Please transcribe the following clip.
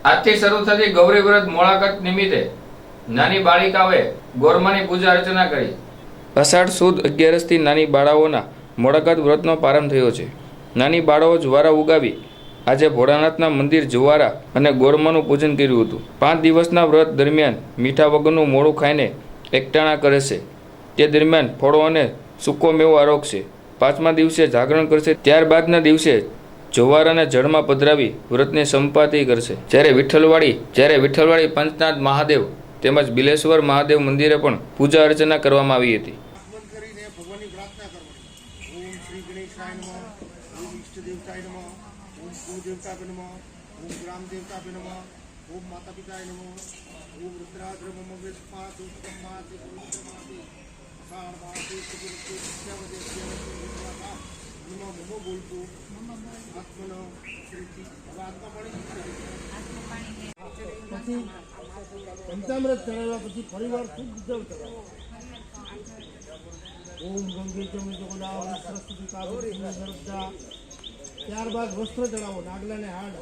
આજથી શરૂ થતી ગૌરી વ્રત મોળાકત નિમિત્તે નાની બાળિકાઓએ ગોરમાની પૂજા અર્ચના કરી। અષાઢ સુદ 11થી નાની બાળાઓના મોળાકત વ્રતનો પ્રારંભ થયો છે। નાની બાળાઓ જુવારા ઉગાવી આજે ભોળાનાથના મંદિર જુવારા અને ગોરમાનું પૂજન કર્યું હતું। 5 દિવસના વ્રત દરમિયાન મીઠા વગરનું મોળું ખાઈને એકટાણા કરે છે। તે દરમિયાન ફળો અને સૂકો મેવો આરોગશે। 5મા દિવસે જાગરણ કરશે। ત્યારબાદના દિવસે જુવારાને જળમાં પધરાવી વ્રતની સંપાતિ કરશે। જ્યારે વિઠ્ઠલવાડી પંચનાથ મહાદેવ તેમજ બિલેશ્વર મહાદેવ મંદિરે પણ પૂજા અર્ચના કરવામાં આવી હતી। ओम माता पिताय नमो ओम रुद्राद्रममवेस्पातु ब्रह्माति पुरुषमाति सारवाति सुगुरुते विद्यावदेस्य विद्याता नमो नमो बोलतो आत्मनो श्रीति आत्मा पाणी पंचामृत चढ़ावा પછી પરિવાર ખૂબ ઉજવ કરે। ઓમ ગંગે જમુ જગન્નાથ સરસ્વતી કાવેરી નર્મદા। ત્યારબાદ વસ્ત્ર ચડાવો નાગલાને હાડ।